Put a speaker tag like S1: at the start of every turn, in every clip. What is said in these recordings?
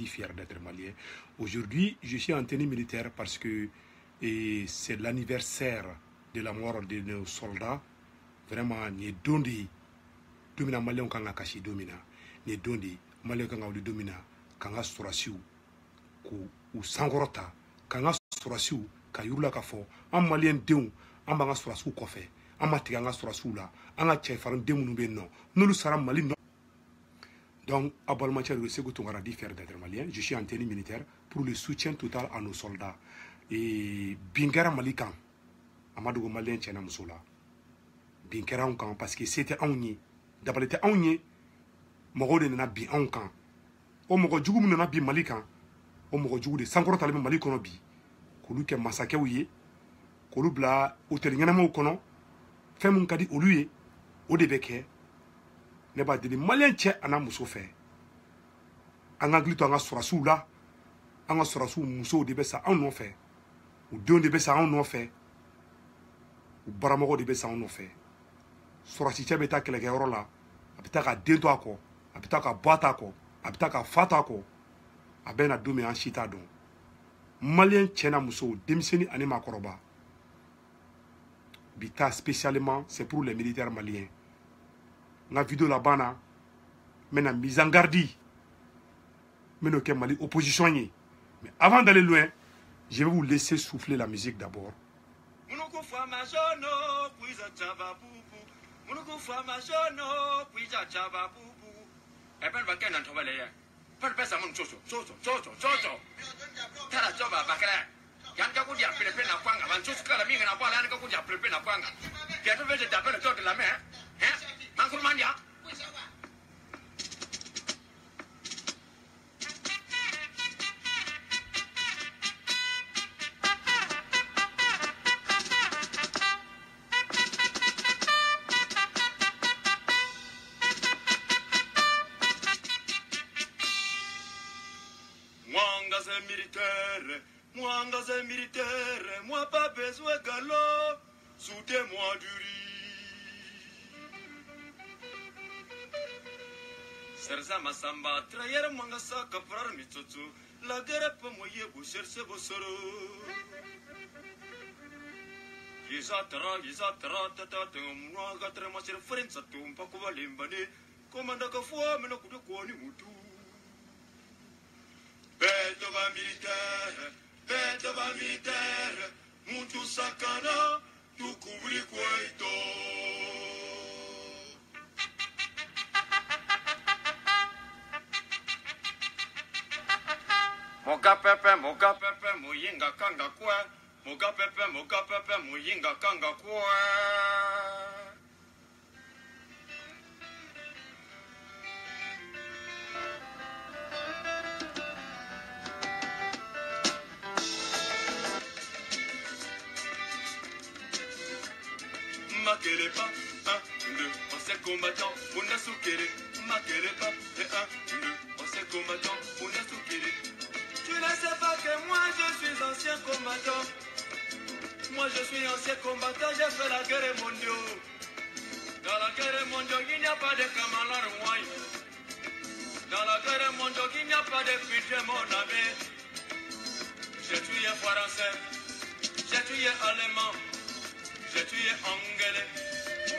S1: fier d'être malien. Aujourd'hui, je suis en tenue militaire parce que c'est l'anniversaire de la mort de nos soldats. Vraiment, ni dondi domina malien kanga kashi domina, ni dondi malien kanga uli domina kanga surasiu ku usangorota kanga surasiu kayurula kafo am malien deun am banga surasiu kofe am matiganga surasiu la anga chefaran demunu be no nulu saram mali no. Donc, à Balmatière, je fier d'être malien. Je suis en tenue militaire pour le soutien total à nos soldats. Et Bingara Malikan, Amadou Malien Tchena Moussoula. Bingara Onkan, parce que c'était Aouni. D'abord, c'était Aouni. Mogo de Nabi Onkan. O Mogo Djougou Nabi Malikan. O Mogo Djougou de Sankoro Talibé Malikonobi. Koulou ke Masake Ouye. Koulou Bla, Hôtel Yanama Okono. Fait mon kadi Oluye. Odebeke. Ne ba deli malien tche ana muso fe anga glito anga sorasu la anga sorasu muso de besa an no fe ou don de besa an no fe ou baramogo de besa an no fe sorasi tche beta kele ke la abita ka dento ako abita ka bata ako abita ka fata ako abena dumi an shita don malien tche na muso demiseni ani makoroba bita spécialement c'est pour les militaires maliens. La vidéo là-bas, maintenant mise en garde, maintenant que Mali opposition. Mais avant d'aller loin, je vais vous laisser souffler la musique d'abord.
S2: Moi militaire, moi pas besoin galop, soutez-moi du riz. Serza Masamba, trayer mangasa kaprar mitsotsu, la guerre peut moyer vous chercher vos sorrows. Yizatra, tata, moi gatre ma chère friend satum, pakuva limbane, commanda ka foi, mais no kudu kwani mutu. Bête va militaire, mutu sakana, tu couvri kwaito. Moga pepe, muyinga kanga kwa. Moga pepe, muyinga kanga kwa. Maquez pas, 1, 2, on s'est combattant, on a soukéré. Maquez pas, 1, 2, on s'est combattant, on a soukéré. Tu ne sais pas que moi je suis ancien combattant. Moi je suis ancien combattant, j'ai fait la guerre mondiale. Dans la guerre mondiale, il n'y a pas de camarades roi. Dans la guerre mondiale, il n'y a pas de pitié mon ami. J'ai tué français, j'ai tué allemand. J'ai tué anglais,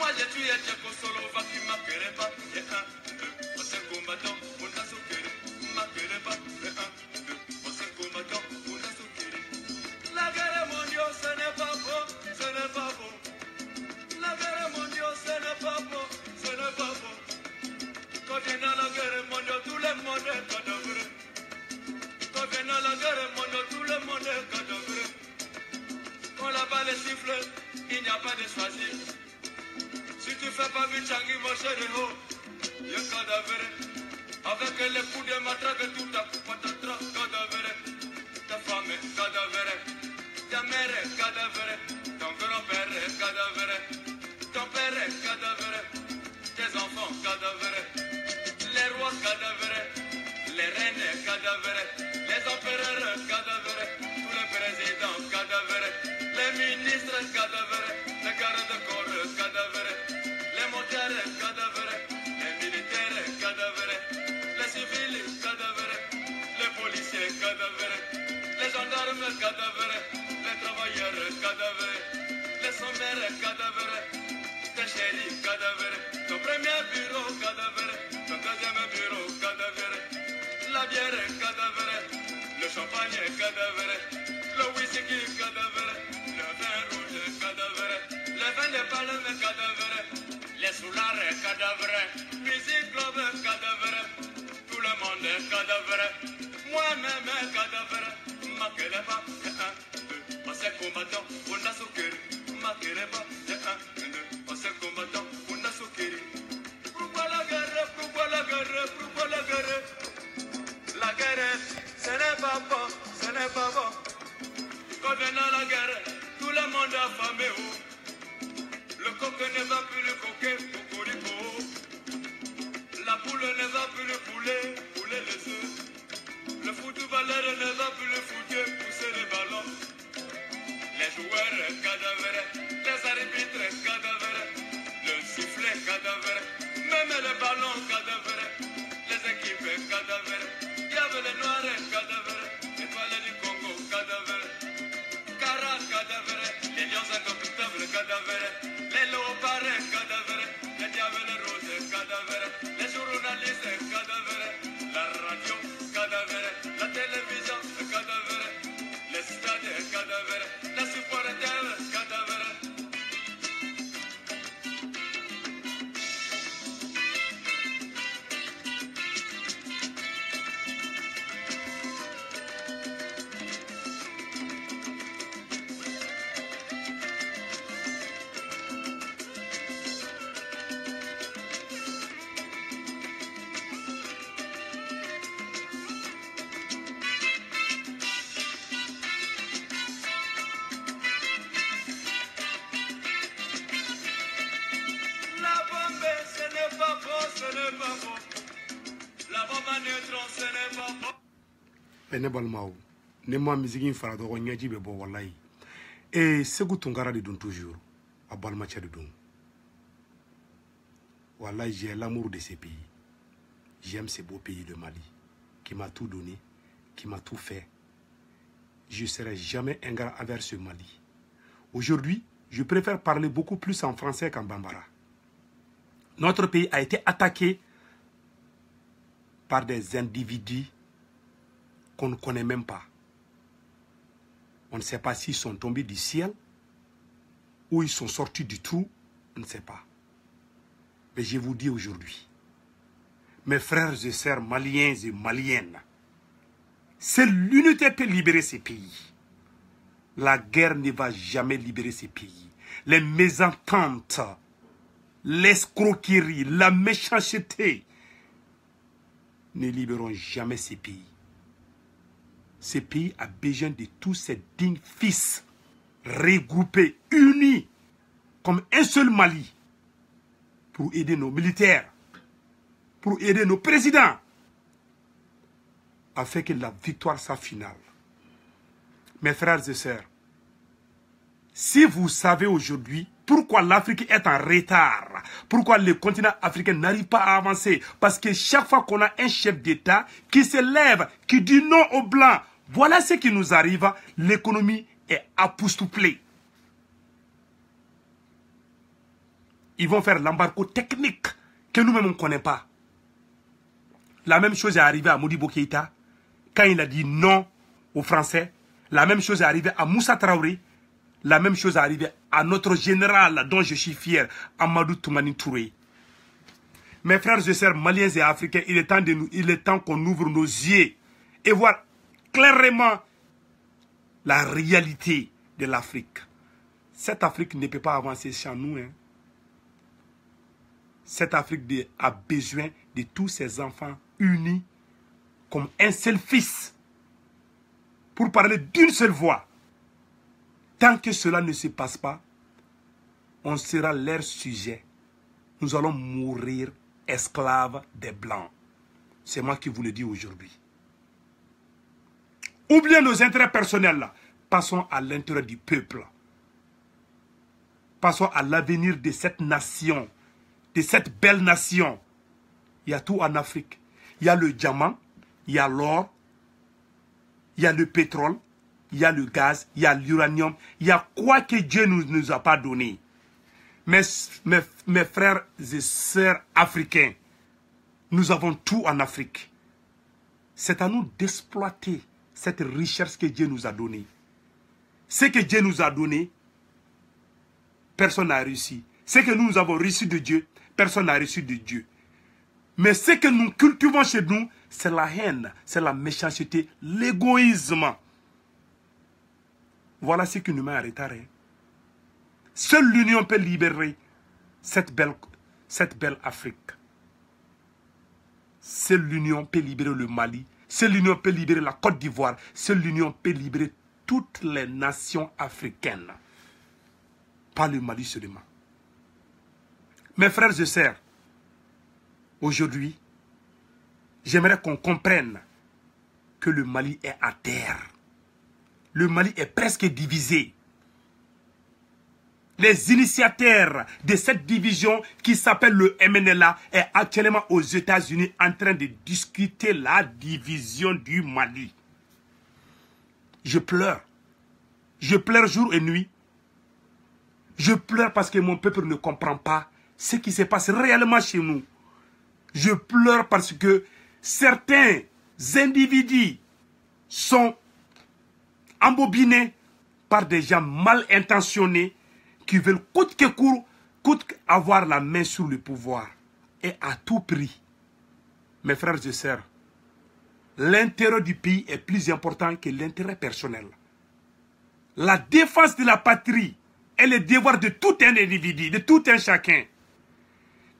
S2: moi j'ai tué tchécoslovaque qui m'accueille pas. Et 1, 2, on s'est combattant, on a soukéré. M'accueille pas. Et 1, 2, on s'est combattant, on a soukéré. La guerre mondiale, ce n'est pas beau, ce n'est pas beau. La guerre mondiale, ce n'est pas beau, ce n'est pas beau. Quand il y a la guerre mondiale, tout le monde est cadavre. Quand il y a la guerre mondiale, tout le monde est cadavre. Quand la balle siffle, il n'y a pas de choisir. Si tu fais pas Vichangi, mon cher héros, il y a cadavre. Avec les coups de matraque, tout à coup, patatra, cadavre. Ta femme est cadavre. Ta mère est cadavre. Ton grand-père est cadavre. Ton père est cadavre. Tes enfants cadavre. Les rois cadavre. Les reines cadavre. Les empereurs cadavre. Tous les présidents cadavre. Les ministres cadavres, les gardes-corps cadavres, les motards cadavres, les militaires cadavres, les civils cadavres, les gendarmes cadavres, les travailleurs cadavres, les sommaires cadavres, tes chéris cadavres, ton premier bureau cadavre, ton deuxième bureau cadavre, la bière cadavre, le champagne cadavre, le whisky cadavre, le vin rouge cadavre, le vin de palme cadavre, les soulards cadavres, musique club cadavre, tout le monde cadavre, moi-même cadavre, ma keleba, on s'est combattant, on a soukeri, ma keleba, on s'est combattant, on a soukeri. Pourquoi la guerre, pourquoi la guerre, pourquoi la guerre? La guerre, ce n'est pas bon, ce n'est pas bon. Quand vient la guerre, tout le monde a affamé. Le coq ne va plus le coquer, cocorico. La poule ne va plus le poulet, poulet les œufs. Le footballeur ne va plus le foot, pousser les ballons. Les joueurs cadavres, les arbitres cadavres, le sifflet cadavre, même les ballons cadavres, les équipes cadavres. Il y avait les noirs cadavres, les palais du Congo cadavres, Cara cadavres, les lions incomptables cadavres, les léopards cadavres, les diables roses cadavres, les journalistes cadavres, la radio cadavres, la télévision cadavres, les stades cadavres, les supporters cadavres.
S1: Ne balmaw ne ma musique fara do nyaji be bo wallahi e segu tungara de dun toujours a balma cha de dun wallahi j'ai l'amour de ces pays, j'aime ce beau pays de Mali qui m'a tout donné, qui m'a tout fait. Je serai jamais ingrat envers ce Mali. Aujourd'hui, je préfère parler beaucoup plus en français qu'en bambara. Notre pays a été attaqué par des individus qu'on ne connaît même pas. On ne sait pas s'ils sont tombés du ciel ou ils sont sortis du trou, on ne sait pas. Mais je vous dis aujourd'hui, mes frères et sœurs maliens et maliennes, c'est l'unité qui peut libérer ces pays. La guerre ne va jamais libérer ces pays. Les mésententes, l'escroquerie, la méchanceté ne libéreront jamais ces pays. Ce pays a besoin de tous ces dignes fils regroupés, unis, comme un seul Mali, pour aider nos militaires, pour aider nos présidents, afin que la victoire soit finale. Mes frères et sœurs, si vous savez aujourd'hui pourquoi l'Afrique est en retard, pourquoi le continent africain n'arrive pas à avancer, parce que chaque fois qu'on a un chef d'État qui se lève, qui dit non aux Blancs, voilà ce qui nous arrive, l'économie est époustouflée. Ils vont faire l'embargo technique que nous-mêmes on ne connaît pas. La même chose est arrivée à Modibo Keïta quand il a dit non aux Français. La même chose est arrivée à Moussa Traoré. La même chose est arrivée à notre général dont je suis fier, Amadou Toumani Touré. Mes frères et sœurs maliens et africains, il est temps qu'on ouvre nos yeux et voir clairement la réalité de l'Afrique. Cette Afrique ne peut pas avancer sans nous. Cette Afrique a besoin de tous ses enfants unis comme un seul fils pour parler d'une seule voix. Tant que cela ne se passe pas, on sera leur sujet. Nous allons mourir esclaves des Blancs. C'est moi qui vous le dis aujourd'hui. Oubliez nos intérêts personnels là. Passons à l'intérêt du peuple. Passons à l'avenir de cette nation, de cette belle nation. Il y a tout en Afrique. Il y a le diamant, il y a l'or, il y a le pétrole, il y a le gaz, il y a l'uranium, il y a quoi que Dieu ne nous a pas donné. Mes frères et sœurs africains, nous avons tout en Afrique. C'est à nous d'exploiter cette richesse que Dieu nous a donnée. Ce que Dieu nous a donné, personne n'a réussi. Ce que nous avons reçu de Dieu, personne n'a reçu de Dieu. Mais ce que nous cultivons chez nous, c'est la haine, c'est la méchanceté, l'égoïsme. Voilà ce qui nous met en retard. Seule l'union peut libérer cette belle Afrique. Seule l'union peut libérer le Mali. Seule l'union peut libérer la Côte d'Ivoire. Seule l'union peut libérer toutes les nations africaines. Pas le Mali seulement. Mes frères et sœurs, aujourd'hui, j'aimerais qu'on comprenne que le Mali est à terre. Le Mali est presque divisé. Les initiateurs de cette division qui s'appelle le MNLA est actuellement aux États-Unis en train de discuter la division du Mali. Je pleure. Je pleure jour et nuit. Je pleure parce que mon peuple ne comprend pas ce qui se passe réellement chez nous. Je pleure parce que certains individus sont embobinés par des gens mal intentionnés qui veulent coûte que coûte avoir la main sur le pouvoir. Et à tout prix. Mes frères et sœurs, l'intérêt du pays est plus important que l'intérêt personnel. La défense de la patrie est le devoir de tout un individu, de tout un chacun.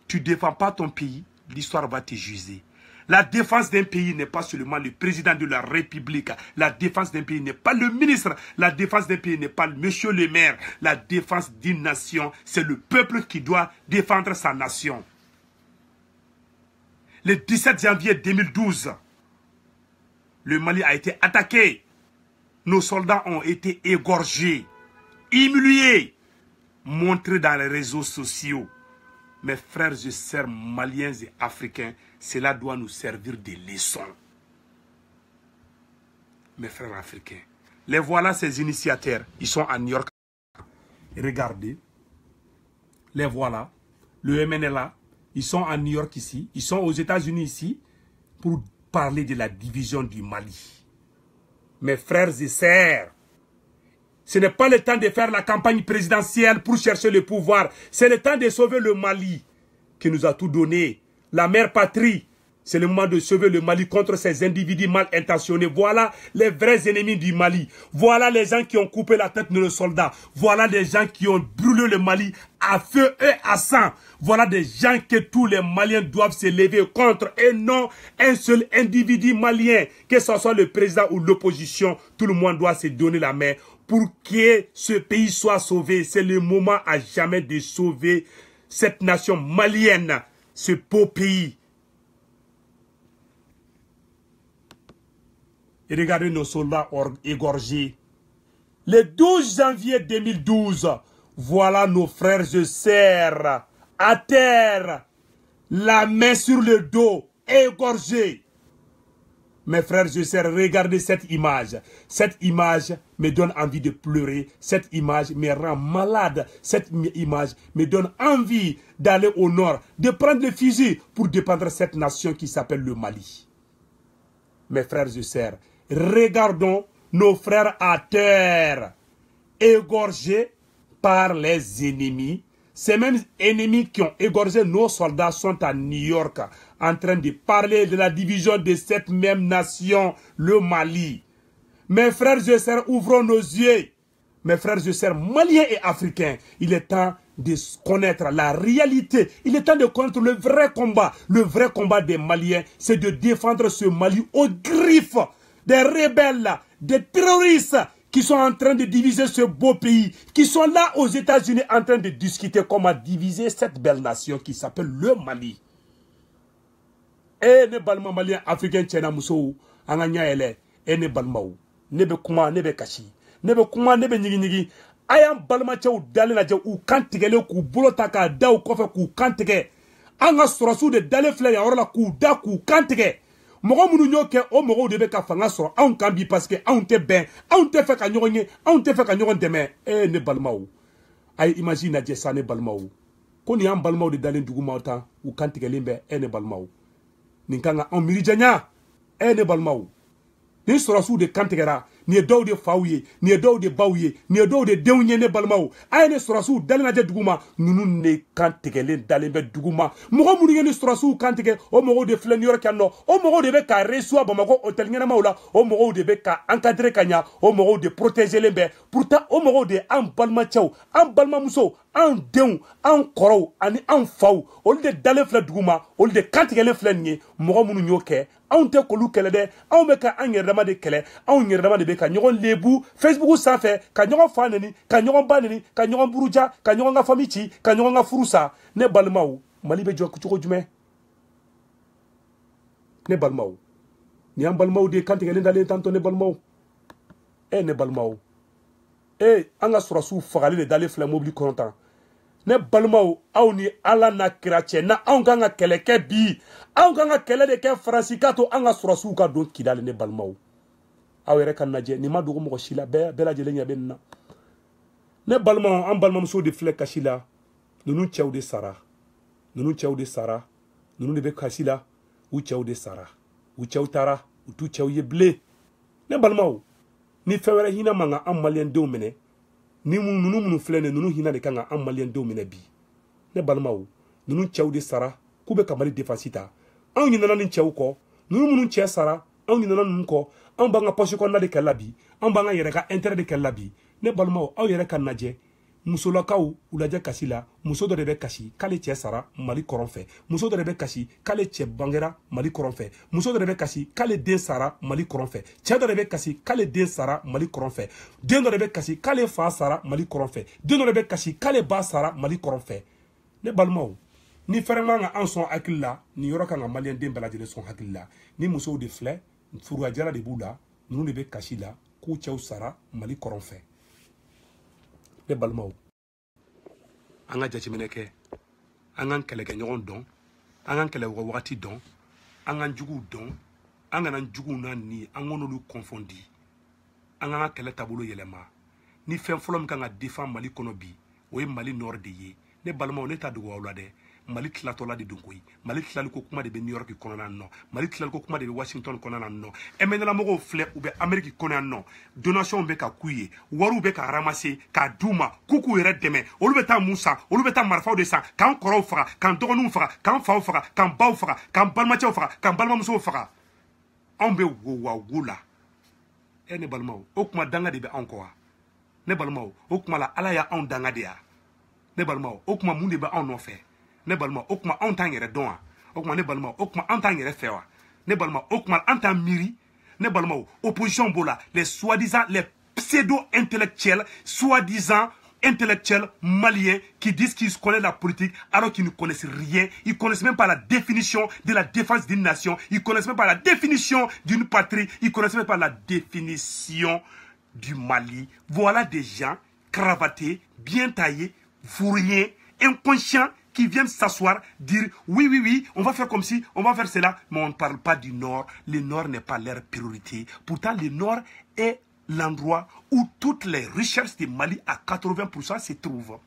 S1: Tu ne défends pas ton pays, l'histoire va te juger. La défense d'un pays n'est pas seulement le président de la République. La défense d'un pays n'est pas le ministre. La défense d'un pays n'est pas monsieur le maire. La défense d'une nation, c'est le peuple qui doit défendre sa nation. Le 17 janvier 2012, le Mali a été attaqué. Nos soldats ont été égorgés, humiliés, montrés dans les réseaux sociaux. Mes frères et sœurs maliens et africains, cela doit nous servir de leçon. Mes frères africains, les voilà ces initiateurs, ils sont à New York. Regardez, les voilà, le MNLA, ils sont à New York ici, ils sont aux États-Unis ici, pour parler de la division du Mali. Mes frères et sœurs, ce n'est pas le temps de faire la campagne présidentielle pour chercher le pouvoir. C'est le temps de sauver le Mali, qui nous a tout donné. La mère patrie, c'est le moment de sauver le Mali contre ces individus mal intentionnés. Voilà les vrais ennemis du Mali. Voilà les gens qui ont coupé la tête de nos soldats. Voilà les gens qui ont brûlé le Mali à feu et à sang. Voilà des gens que tous les Maliens doivent se lever contre. Et non un seul individu malien, que ce soit le président ou l'opposition. Tout le monde doit se donner la main pour que ce pays soit sauvé. C'est le moment à jamais de sauver cette nation malienne, ce beau pays. Et regardez nos soldats égorgés. Le 12 janvier 2012, voilà nos frères et sœurs à terre, la main sur le dos, égorgés. Mes frères et sœurs, regardez cette image. Cette image me donne envie de pleurer. Cette image me rend malade. Cette image me donne envie d'aller au nord, de prendre le fusil pour défendre cette nation qui s'appelle le Mali. Mes frères et sœurs, regardons nos frères à terre, égorgés par les ennemis. Ces mêmes ennemis qui ont égorgé nos soldats sont à New York en train de parler de la division de cette même nation, le Mali. Mes frères et sœurs, ouvrons nos yeux. Mes frères et sœurs maliens et africains, il est temps de connaître la réalité. Il est temps de connaître le vrai combat. Le vrai combat des Maliens, c'est de défendre ce Mali aux griffes des rebelles, des terroristes qui sont en train de diviser ce beau pays, qui sont là aux États-Unis en train de discuter comment diviser cette belle nation qui s'appelle le Mali. Et ne balma malien africain tchena muso anganya ele et ne balmao nebe kuma nebe kashi nebe kuma nebe nyigi ayam balma tchou dale na tchou kantigele ku bolotaka da u kofe ku kantige anga surasu de dale fle ya orla ku da ku kantige mogo munu nyoke o mogo de be ka fanga so an kan bi parce que an te ben an te fe ka nyogonye an te fe ka nyogon deme ne balmaw ay imagine na jessa ne balmaw ko ni an balmaw de dalen duguma ta u kan tigelen be ne balmaw nin kanga an mirijanya ne balmaw ni surasu de kan tigera ni dow de fawye ni dow de bawye ni dow de dewnye ne balmaw ay ne surasu dalen na je duguma nunu ne kan tigelen dalen be duguma mogo munu ni surasu kan tige o mogo de flen yor kanno o mogo de be ka reçoit bamako hotel ngena mawla o mogo de be ka encadrer kanya o mogo de protéger lembe pourtant o mogo de an balma chaw an balma muso an dew an korow ani an faw o de dalen fle duguma o de kan tigelen flen nye mogo munu nyoke on te kolu kele de on be ka an yerdama de kele on yerdama de be ka nyogon lebu Facebook sanfɛ ka nyogon faneni ka nyogon baneni ka nyogon buruja ka nyogon ga famici ka nyogon ga furusa ne balmaw mali be joko cogo jume ne balmaw ni an balmaw de kan tigelen dalen tanto ne balmaw ne balmaw an ga surasu fagali de dalen fle mobili kontan ne balmaw aw ni ala na kirache na an kan ka kele ke bi an kan ka kele de ke fransikato an ga surasu ka don kidale ne balmaw aw yɛrɛ ka najɛ ni ma dogo mɔgɔ si la bɛɛ lajɛlen ɲɛ bɛ nin na ne balimaw an balimamusow de filɛ kasi la ninnu cɛw de sara ninnu cɛw de sara ninnu de bɛ kasi la u cɛw de sara u cɛw taara u t'u cɛw ye bilen ne balimaw ni fɛn wɛrɛ hinɛ man kan an maliyɛndenw minɛ ni ninnu minnu filɛ nin ninnu hinɛ de kan kan an maliyɛndenw minɛ bi ne balimaw ninnu cɛw de sara k'u bɛ ka mali defansi ta anw ɲinɛna ni cɛw kɔ ninnu minnu cɛ sara anw ɲinɛna ninnu kɔ an b'an ka poche kɔnɔna de kɛ la bi an b'an ka yɛrɛ ka intérêt de kɛ la bi ne balimaw aw yɛrɛ ka najɛ musolakaw u lajɛ kasi la muso dɔ de bɛ kasi k'ale cɛ sara mali kɔrɔn fɛ muso dɔ de bɛ kasi k'ale cɛ bangera mali kɔrɔn fɛ muso dɔ de bɛ kasi k'ale den sara mali kɔrɔn fɛ cɛ dɔ de bɛ kasi k'ale den sara mali kɔrɔn fɛ den dɔ de bɛ kasi k'ale fa sara mali kɔrɔn fɛ den dɔ de bɛ kasi k'ale ba sara mali kɔrɔn fɛ ne balimaw ni fɛrɛ man kan an sɔn hakili la nin yɔrɔ kan ka maliyɛnden bɛɛ lajɛlen sɔn hakili la ni musow de filɛ furujala de b'u la ninnu de bɛ kasi la k'u cɛw sara mali kɔrɔn fɛ ne balimaw an ka jateminɛ kɛ an k'an kɛlɛkɛɲɔgɔn dɔn an k'an kɛlɛ wagati dɔn an k'an juguw dɔn an kana juguw n'a ni an k'olu kɔnfɔndi an k'an ka kɛlɛ taabolo yɛlɛma ni fɛn fɔlɔ min kan ka défend mali kɔnɔ bi o ye mali nord de ye ne balimaw ne ta dogo aw la dɛ mali tilatɔla de don koyi mali tilaliko kuma de bɛ new york kɔnɔna nɔ mali tilaliko kuma de bɛ washington kɔnɔna nɔ MNLA mɔgɔw filɛ u bɛ amérique kɔnɔna nɔ donation bɛ ka k'u ye wariw bɛ ka ramasser k'a d'u ma k'u k'u yɛrɛ dɛmɛ olu bɛ taa mun san olu bɛ taa marifaw de san k'an kɔrɔw faga k'an dɔgɔninw faga k'an faw faga k'an baw faga k'an balimacɛw faga k'an balimamusow faga anw bɛ wo la ne balimaw o kuma danga de bɛ anw kɔ wa ne balimaw o kuma la ala y'anw danga de ya ne balimaw o kuma mun de bɛ anw nɔfɛ ne balima o kuma anw t'an yɛrɛ dɔn wa o kuma ne balima o kuma anw t'an yɛrɛ fɛ wa ne balima o kuma an t'an miiri ne balima opposition b'o la les soi-disant les pseudo-intellectuels soi-disant intellectuels maliens qui disent qu'ils connaissent la politique alors qu'ils ne connaissent rien. Ils ne connaissent même pas la définition de la défense d'une nation. Ils ne connaissent même pas la définition d'une patrie. Ils ne connaissent même pas la définition du Mali. Voilà des gens cravatés, bien taillés, fourriers, inconscients, qui viennent s'asseoir, dire oui, on va faire comme si, on va faire cela, mais on ne parle pas du Nord. Le Nord n'est pas leur priorité. Pourtant, le Nord est l'endroit où toutes les richesses du Mali à 80% se trouvent.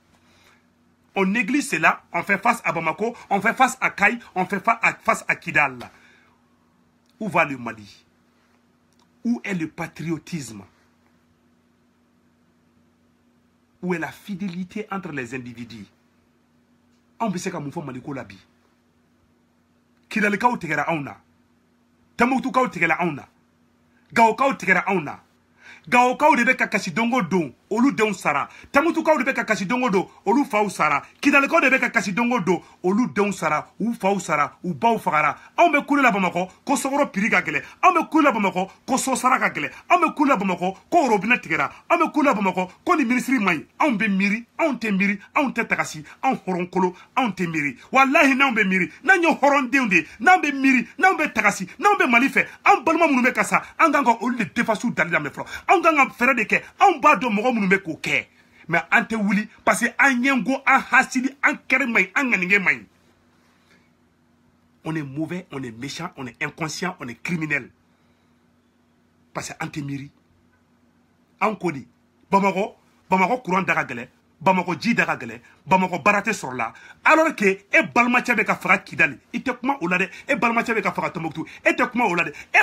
S1: On néglige cela, on fait face à Bamako, on fait face à Kaï, on fait face à Kidal. Où va le Mali? Où est le patriotisme? Où est la fidélité entre les individus? On peut se ka mun fɔ Maliko la bi Kidalikaw tigɛra anw na Tambukutukaw tigɛra anw na Gawokaw tigɛra anw na Gawokaw de bɛ ka kasi dongo don olu denw sara Tambukutukaw de bɛ ka kasi dongo don olu faw sara Kidalikaw de bɛ ka kasi dongo don olu denw sara u faw sara u baw fagara anw bɛ kule la Bamakɔ ko sɔgɔrɔ prix ka gɛlɛn anw bɛ kule la Bamakɔ ko so sara ka gɛlɛn anw bɛ kule la Bamakɔ ko robinet tigɛra anw bɛ kule la Bamakɔ ko ni ministre man ɲi anw bɛ miiri anw tɛ miiri anw tɛ tagasi anw hɔrɔnkolo anw tɛ miiri walahi n'anw bɛ miiri n'an ye hɔrɔndenw de ye n'an bɛ miiri n'anw bɛ tagasi n'anw bɛ Mali fɛ anw balima minnu bɛ ka sa an kan ka olu de défense dali daminɛ fɔlɔ anw kan ka fɛɛrɛ de kɛ anw b'a dɔn mɔgɔ minnu bɛ k'o kɛ mais an tɛ wuli parce que an ɲɛngo an hasidi an kɛrɛ man ɲi an ŋanige man ɲi on est mauvais, on est méchant, on est inconscient, on est criminel. Parce que Antemiri, Ankodi, Bamako courant d'Aragale, Bamako Ji d'Aragale, Bamako Barate sur là. Alors que, et Balmatia Beka Fara Kidali, et te comment on l'a dit, et Balmatia Beka Fara Tomoktu, et te comment on l'a dit, et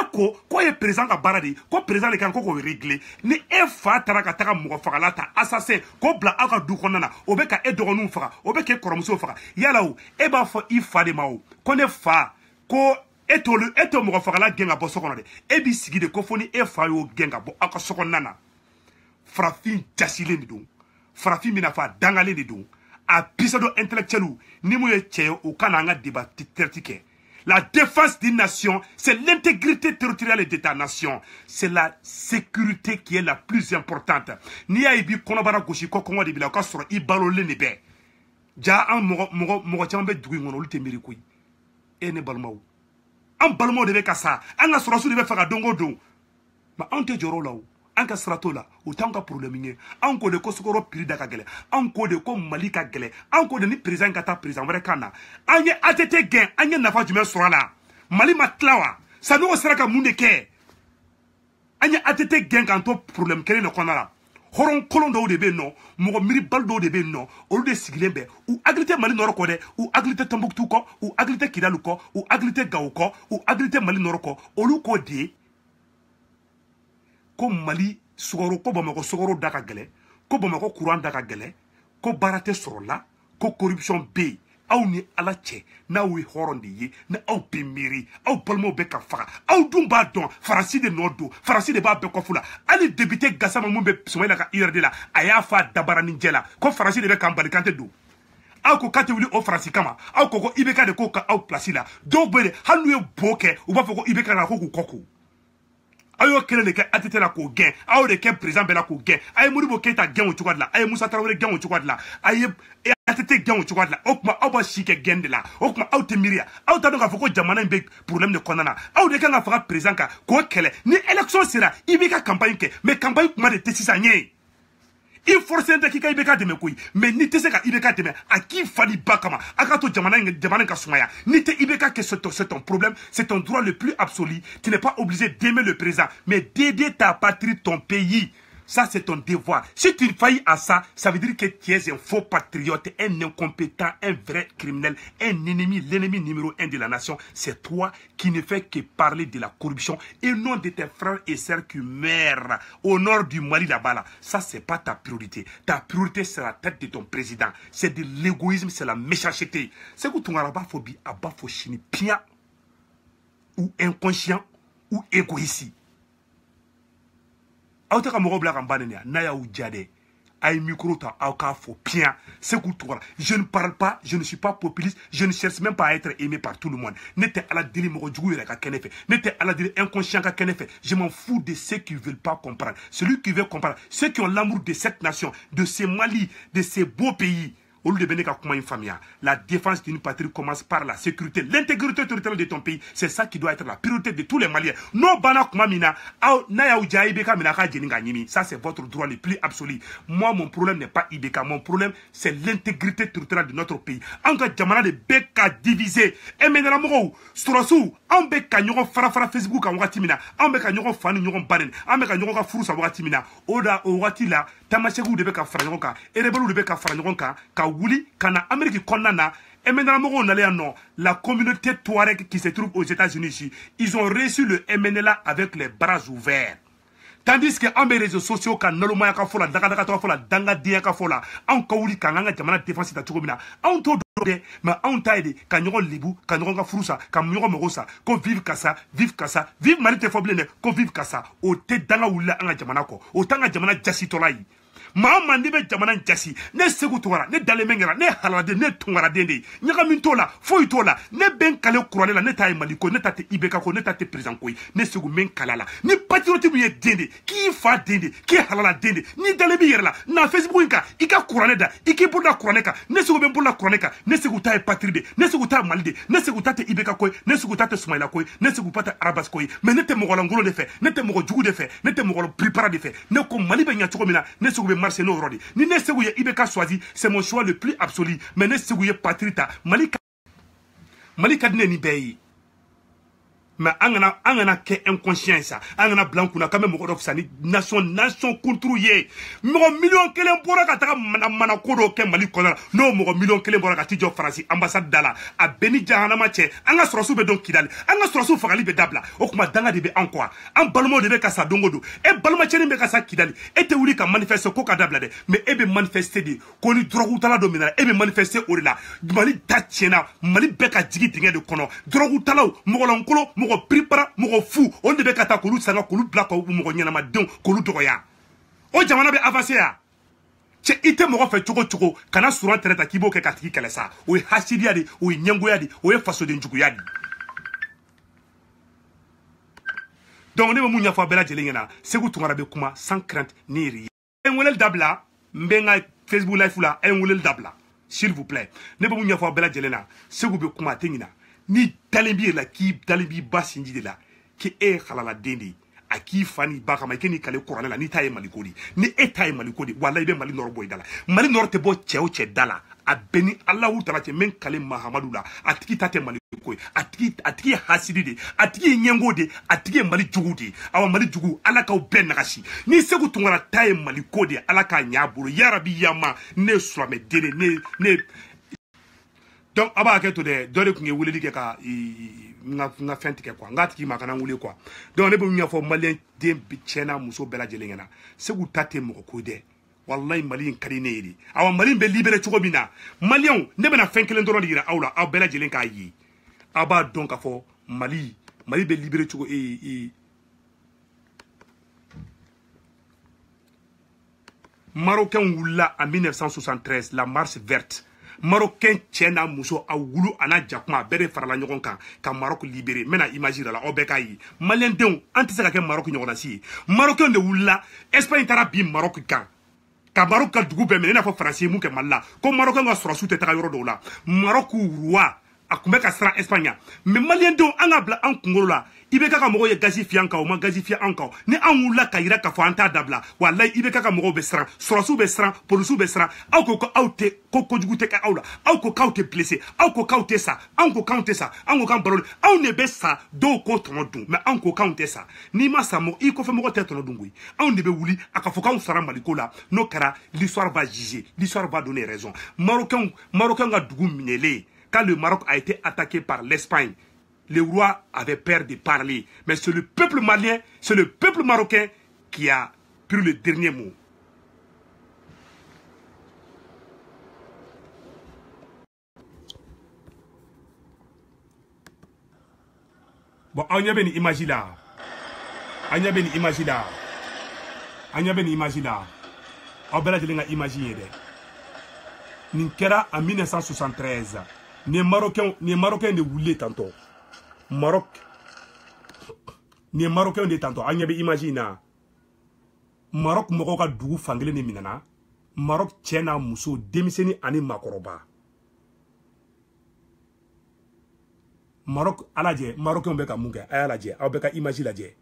S1: quoi est présent à Baradi, quoi présent les Kanko réglé, ni e fa Tarakataka Mofagalata, assassin, quoi bla Aka Dukonana, Obeka et Doronou Fara, Obeka Koromuso Fara, Yalaou, et Bafo Ifa de Mao, qu'on est fa, ko eto mo fagala genga bo sokono de ebi sigi de kofoni e fayo genga bo aka sokonana frafin jasile ni dum frafin mina fa dangale ni dum a pisado intellectuel ni mo ye cheo o kana nga débat tertike. La défense d'une nation, c'est l'intégrité territoriale de ta nation. C'est la sécurité qui est la plus importante. Ni a ibi konobara goshi ko kongo de bila ka soro ibalole ni be. Ja an mo chambe dugu ngono lute miri koy. E ne balmaw. An balmo de ka sa an ka surasu de be faga dongo don ma an te joro law an ka srato la o tan ka problème ñe an ko de ko sukoro prix da ka gele an ko de ko mali ka gele an ko de ni président ka ta président wala kana an ye atete gain an ye nafa jume sura la mali matlawa sa no sera ka munde ke an ye atete gain kan to problème kele no konala horon kolon do de be no mo miri baldo de be no olu de sigilen be ou agrité mali noro ko de ou agrité Tombouctou ko ou agrité Kidal ko ou agrité Gao ko ou agrité mali noro ko olu ko de ko mali sugoro ko Bamako sugoro daka gele ko Bamako courant daka gele ko barate soro la ko corruption be aw ni ala cɛ n'aw ye hɔrɔn de ye ni aw bɛ miiri aw balimaw bɛ ka faga aw dun b'a dɔn faransi de nɔ don faransi de b'a bɛɛ kɔfu la hali député Gassama mun bɛ Soumaïla ka URD la a y'a fɔ a dabara ni jɛ la ko faransi de bɛ k'an bali k'an tɛ don aw ko k'a tɛ wuli o faransi kama aw ko IBK de ko ka aw place la dɔw bɛ de hali n'u ye bo kɛ u b'a fɔ ko IBK la ko k'u kɔ ko aw y'o kelen de kɛ ATT la k'o gɛn aw de kɛ président bɛɛ la k'o gɛn a ye Modibo Keita gɛn o cogoya de la a ye Musa Tarawele gɛn o cogoya de la a ye ATT gɛn o cogoya de la o tuma aw b'a si kɛ gɛn de la o tuma aw tɛ miiriya aw t'a dɔn k'a fɔ ko jamana in bɛ problème de kɔnɔna na aw de kan ka faga président kan k'o kɛlɛ ni élection sera i b'i ka campagne kɛ mais campagne kuma de tɛ sisan ɲɛ il forcé tɛ k'i ka IBK dɛmɛ koyi mais ni tɛ se ka IBK dɛmɛ a k'i fali ba kama a ka to jamana in ka sumaya ni tɛ IBK kɛ c'est ton problème c'est ton droit le plus absolu tu n'es pas obligé d'aimer le président mais d'aider ta patrie ton pays. Ça, c'est ton devoir. Si tu faillis à ça, ça veut dire que tu es un faux patriote, un incompétent, un vrai criminel, un ennemi, l'ennemi numéro 1 de la nation. C'est toi qui ne fais que parler de la corruption et non de tes frères et sœurs qui meurent au nord du Mali là-bas. Là. Ça, c'est pas ta priorité. Ta priorité, c'est la tête de ton président. C'est de l'égoïsme, c'est la méchanceté. C'est que ton arabaphobie, abafochini, pia, ou inconscient, ou égoïste. Aw ta ka mɔgɔ bila ka ban ne ya n'a y'aw ja dɛ a ye micro ta aw k'a fɔ piyan Sékou Touré je ne parle pas je ne suis pas populiste je ne cherche même pas à être aimé par tout le monde ne tɛ ala deli mɔgɔ jugu yɛrɛ ka kɛnɛ fɛ ne tɛ ala deli inconscient ka kɛnɛ fɛ je m'en fous de ceux qui veulent pas comprendre celui qui veut comprendre ceux qui ont l'amour de cette nation de ce Mali de ces beaux pays. La défense d'une patrie commence par la sécurité, l'intégrité territoriale de ton pays. C'est ça qui doit être la priorité de tous les Maliens. Non, ça c'est votre droit le plus absolu. Moi, mon problème n'est pas IBK. Mon problème, c'est l'intégrité territoriale de notre pays. En cas de beka divisé. Et maintenant, Strossou, en beka nyoron farafara Facebook en watimina. En beka nyoron fani nyoron banen. En beka nyoron ka furu sa watimina. Oda o watila. Tamasegu de beka faranyoka. Erebelu de beka faranyoka. Wuli kana Amérique konnana et maintenant on allait non la communauté Touareg qui se trouve aux États-Unis ici ils ont reçu le MNLA avec les bras ouverts tandis que en réseaux sociaux kan naloma ka fola daga to fola danga dia ka fola en ka wuli kan nga jamana défense ta chogomina en to de ma en taide kan nyogo libu kan nyogo ka furusa kan nyogo mogosa ko vive kasa vive malite foblene ko vive kasa o te danga wula nga jamana ko o tanga jamana jasi tolai Maman ni be jamana jasi ne Sékou Touré ne dalemengera ne halade ne tungara dende nyaka min tola foyi tola ne ben kale kurale la ne tay maliko ne tate IBK ko ne tate président ko ne Sékou men kalala ni patriote ye dende ki fa dende ki halala dende ni dalemi yerla na Facebook ka ika kurale da iki bulla kurale ka ne Sékou ben bulla kurale ka ne Sékou tay patriote ne Sékou tay malide ne Sékou tate IBK ko ne Sékou tate Soumaïla ko ne Sékou pata Arabas ko mais ne te mogola ngolo de fait ne te mogo jugu de fait ne te mogo prépara de fait ne ko mali be nya chogomina ne Sékou marché no rodi ni ne Sékou ye IBK choisi c'est mon choix le plus absolu mais ne Sékou ye patrita Mali Mali ka di ne ni bɛɛ ye mais an kana kɛ inconscient sa an kana blanc kuna kame mɔgɔ dɔ fisa ni nation contre ye mɔgɔ million kelen bɔra ka taga mana ko dɔ kɛ Mali kɔnɔ n'o mɔgɔ million kelen bɔra ka ti jɔ Faransi ambassade da la a bɛɛ ni jahanama cɛ an ka sɔrɔsiw bɛ dɔn Kidali an ka sɔrɔsiw fagali bɛ dabila o kuma danga de bɛ an kɔ an balimaw de bɛ ka sa don o don e balimacɛnin bɛ ka sa Kidali e tɛ wuli ka manifester ko ka dabila dɛ mais e bɛ manifester de ko ni drogue tala dɔ minɛ e bɛ manifester o de la Mali ta tiɲɛna Mali bɛɛ ka jigi dingɛ de kɔnɔ drogue talaw mɔgɔlankolon mɔgɔ pripara mɔgɔ fu on de bɛ ka taa k'olu sanga k'olu bila ka mɔgɔ ɲɛnamadenw k'olu dɔgɔya o jamana bɛ avancer ya cɛ i tɛ mɔgɔ fɛ cogo cogo kana suran tɛrɛ ta k'i b'o kɛ ka tigi kɛlɛ sa o ye hasidiya de o ye ɲɛngoya de o ye fasoden juguya de donc ne bɛ mun ɲɛfɔ a bɛɛ lajɛlen ɲɛna Segu Tunkara bɛ kuma sans crainte ni rien a ye n weleli dabila n bɛ n ka Facebook live la a ye n weleli dabila s'il vous plaît ne bɛ mun ɲɛfɔ a bɛɛ lajɛlen na Segu bɛ kuma a tɛ ɲina ni dalen b'i la k'i dalen b'i ba sinji de la k'e ye halaladen de ye a k'i fa ni ba kama i k'i ni kale kuranɛ la n'i ta ye Maliko de ni e ta ye Maliko de walahi i bɛ Mali nɔrɔ bɔ i da la Mali nɔrɔ tɛ bɔ cɛ o cɛ da la a bɛɛ ni Alahu Taala cɛ min kale Mahamadu la a tigi ta tɛ Maliko ye a tigi ye hasidi de a tigi ye ɲɛngo de a tigi ye Mali jugu de awa Mali jugu Ala k'aw bɛɛ nagasi ni Segu Tunkara ta ye Maliko de Ala k'a ɲɛ a bolo yarabi yama ne ye silamɛden de ne donc a b'a hakɛ to dɛ dɔ de tun ye weleli kɛ ka n ka fɛn tigɛ quoi n k'a tigi ma kana wele quoi donc ne bɛ min ɲɛfɔ maliyɛn den cɛna muso bɛɛ lajɛlen ɲɛna Segu ta tɛ mɔgɔ ko dɛ wallahi Mali in ka di ne ye de awa Mali in bɛ libéré cogo min na maliyɛnw ne bɛna fɛn kelen dɔrɔn de yira aw la aw bɛɛ lajɛlen k'a ye aw b'a dɔn k'a fɔ Mali bɛ libéré cogo Marocain wulila en 1973 la marche verte Marocain cɛ n'a muso a wulu a n'a jakuma a bɛɛ de farala ɲɔgɔn kan ka Maroc libérer n bɛna image yira la aw bɛɛ k'a ye maliyɛn denw an tɛ se ka kɛ Maroc ɲɔgɔnna si ye Marocain de wulila Espagne taara bin Maroc kan ka Maroc ka dugu bɛɛ minɛ i n'a fɔ Faransi ye mun kɛ Mali la ko Marocain ka sɔrɔsiw tɛ taga yɔrɔ dɔw la Maroc roi a tun bɛ ka siran Espagne mais maliyɛn denw an ka bila an kunkolo la i bɛ ka mɔgɔw ye gazi fiyɛ an kan o ma gazi fiyɛ an kan ni an wulila ka yira k'a fɔ an t'a dabila walayi i bɛ ka mɔgɔw bɛ siran sɔrɔsiw bɛ siran polisiw bɛ siran aw ko ko aw tɛ ko kojugu tɛ kɛ aw la aw ko k'aw tɛ blessé aw ko k'aw tɛ sa anw ko k'anw tɛ sa an ko k'an balo aw de bɛ sa dɔw ko tɔnɔ dun mais anw ko k'anw tɛ sa n'i ma sa mɔgɔ i kɔfɛ mɔgɔ tɛ tɔnɔ dun koyi anw de bɛ wuli a ka fɔ k'anw sara Maliko la n'o kɛra l'histoire va juger l'histoire va donner raison Marocain ka dugu minɛlen quand le Maroc a été attaqué par l'Espagne le roi avait peur de parler. Mais c'est le peuple malien, c'est le peuple marocain qui a pris le dernier mot. Bon, on y a une image là. On y a une image là. On y a une image là. On va la imaginer. Ninkera en 1973. Les Marocains de voulaient tantôt. Maroc ni Marocain de tantôt an ɲɛbɛ image na Maroc mɔgɔw ka dugu fankelen de minɛna Maroc cɛ n'a muso denmisɛnnin ani makɔrɔba Maroc a lajɛ Marocain bɛ ka mun kɛ a y'a lajɛ aw bɛ ka image lajɛ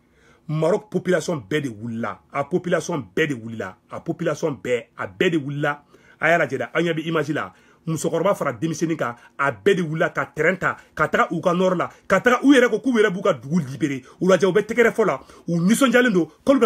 S1: Maroc population bɛɛ de wulila a population bɛɛ de wulila a population bɛɛ a bɛɛ de wulila a y'a lajɛ dɛ an ɲɛbɛ image la musokɔrɔba fara denmisɛnnin kan a bɛɛ de wulila ka terrain ta ka taga u ka nord la ka taga u yɛrɛ ko k'u yɛrɛ b'u ka dugu libérer u lajɛ u bɛ tɛgɛrɛ fɔ la u nisɔndiyalen don k'olu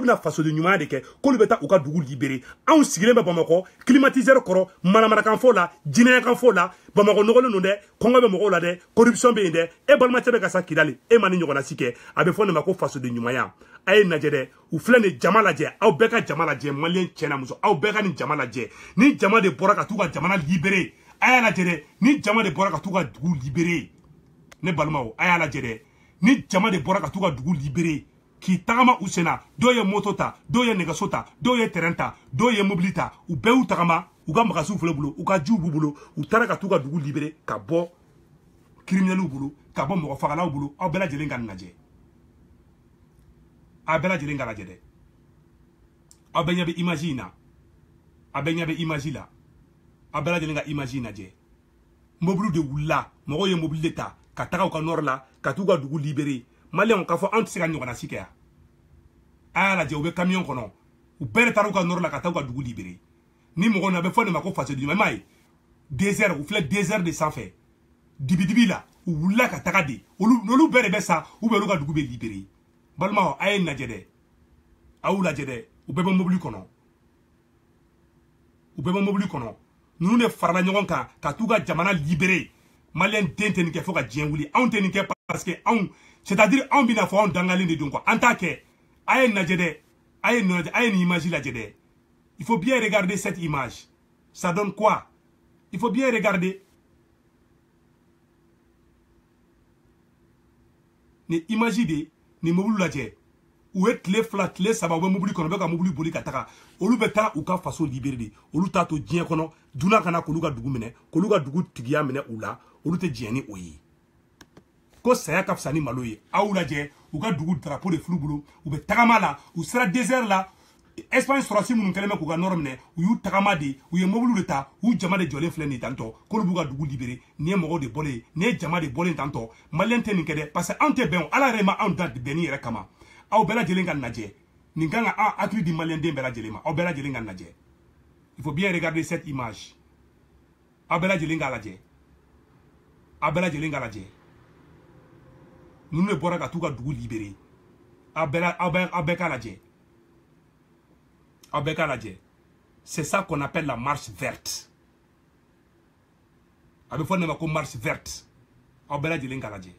S1: bɛna fasoden ɲuman de kɛ k'olu bɛ taa u ka dugu libérer anw sigilen bɛ Bamakɔ climatiseur kɔrɔ manamanakan fɔ la jinɛyakan fɔ la Bamakɔ nɔgɔlen don dɛ kɔngɔ bɛ mɔgɔw la dɛ corruption bɛ yen dɛ e balimacɛ bɛ ka sa Kidali e ma ni ɲɔgɔnna si kɛ a bɛ fɔ nin ma ko fasoden ɲumanya a ye lajɛ dɛ u filɛ nin jama lajɛ aw bɛɛ ka jama lajɛ maliyɛn cɛ n'a muso aw bɛɛ ka nin jama lajɛ ni jama de bɔra ka t'u ka jamana libérer a y'a lajɛ dɛ ni jama de bɔra ka t'u ka dugu libérer ne balimaw a y'a lajɛ dɛ ni jama de bɔra ka t'u ka dugu libérer k'i tagama u senna dɔw ye moto ta dɔw ye nɛgɛso ta dɔw ye terrain ta dɔw ye mobili ta u bɛɛ y'u tagama u ka magasiw filɛ bolo u ka jiw b'u bolo u taara ka t'u ka dugu libérer ka bɔ criminels bolo ka bɔ mɔgɔ fagalaw bolo aw bɛɛ lajɛlen ka nin lajɛ a bɛɛ lajɛlen ka lajɛ dɛ aw bɛɛ ɲɛ bɛ image in na a bɛɛ ɲɛ bɛ image la a bɛɛ lajɛlen ka image in lajɛ mobili de wulila mɔgɔw ye mobili de ta ka taga u ka nord la ka t'u ka dugu libérer maliyɛnw k'a fɔ anw tɛ se ka ɲɔgɔnna si kɛ yan a y'a lajɛ u bɛ camion kɔnɔ u bɛɛ de taara u ka nord la ka taa u ka dugu libérer ni mɔgɔw na a bɛ fɔ nin ma ko fasoden ɲuman i m'a ye désert u filɛ désert de sanfɛ dibi la u wulila ka taga de olu bɛɛ de bɛ sa ou bien olu ka dugu bɛ libéré balimaw a ye lajɛ dɛ a y'u lajɛ dɛ u bɛɛ bɛ mobili kɔnɔ u bɛɛ bɛ mobili kɔnɔ ninnu de farala ɲɔgɔn kan ka t'u ka jamana libéré maliyɛn den tɛ nin kɛ fo ka diɲɛ wuli anw tɛ nin kɛ parce que anw c'est-à-dire anw bɛna fɔ anw dangalen de don quoi an t'a kɛ a ye lajɛ dɛ a ye nin image lajɛ dɛ il faut bien regarder cette image ça donne quoi il faut bien regarder ni image de ni mobile lajɛ u ye tile fila tile saba u bɛ mobili kɔnɔ u bɛ ka mobili boli ka taga olu bɛ taa u ka faso libéré de olu t'a to diɲɛ kɔnɔ dunan kana k'olu ka dugu minɛ k'olu ka dugu tigiya minɛ u la olu tɛ diɲɛ ni o ye ko saya ka fisa ni malo ye a y'u lajɛ u ka dugu drapeau de fil'u bolo u bɛ tagama la u sera désert la Espagne sɔrɔsi minnu kɛlen bɛ k'u ka nɔrɔ minɛ u y'u tagama de u ye mobile de ta u jama de jɔlen filɛ nin tantɔ k'olu b'u ka dugu libéré nin ye mɔgɔw de bɔlen ye nin ye jama de bɔlen tantɔ maliyɛn tɛ nin kɛ dɛ parce que anw tɛ bɛn o ala yɛrɛ ma anw da bɛnni yɛrɛ kama aw bɛɛ lajɛlen ka lajɛ nin kan ka an hakili di maliyɛn den bɛɛ lajɛlen ma aw bɛɛ lajɛlen ka lajɛ il faut bien regarder cette image aw bɛɛ lajɛlen ka lajɛ aw bɛɛ lajɛlen ka lajɛ ninnu de bɔra ka t'u ka dugu libéré aw bɛɛ ka lajɛ aw bɛɛ ka lajɛ c'est ça qu'on appelle la marche verte a bɛ fɔ ne ma ko marche verte aw bɛɛ lajɛlen ka lajɛ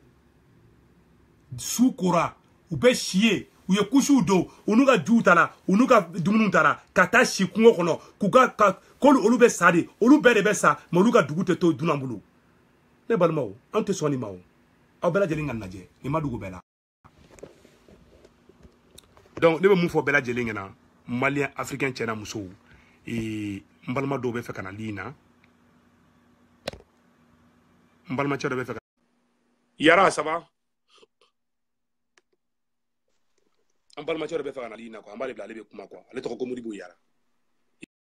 S1: su kora u bɛ si ye u ye kusiw don u n'u ka juw ta la u n'u ka dumuniw ta la ka taa si kungo kɔnɔ k'u ka k'olu olu bɛ sa de olu bɛɛ de bɛ sa mais olu ka dugu tɛ to dunan bolo ne balimaw an tɛ sɔn nin ma o aw bɛɛ lajɛlen ka lajɛ nin ma dugu bɛɛ la donc ne bɛ mun fɔ bɛɛ lajɛlen ɲɛna maliyɛn africain cɛ n'a musow n balima dɔw bɛ fɛ ka na li in na n balimacɛ dɔ bɛ fɛ ka yara ça va an balimacɛ dɔ bɛ fɛ ka na li in na quoi an b'ale bila ale bɛ kuma quoi ale tɔgɔ ko Modibo Yara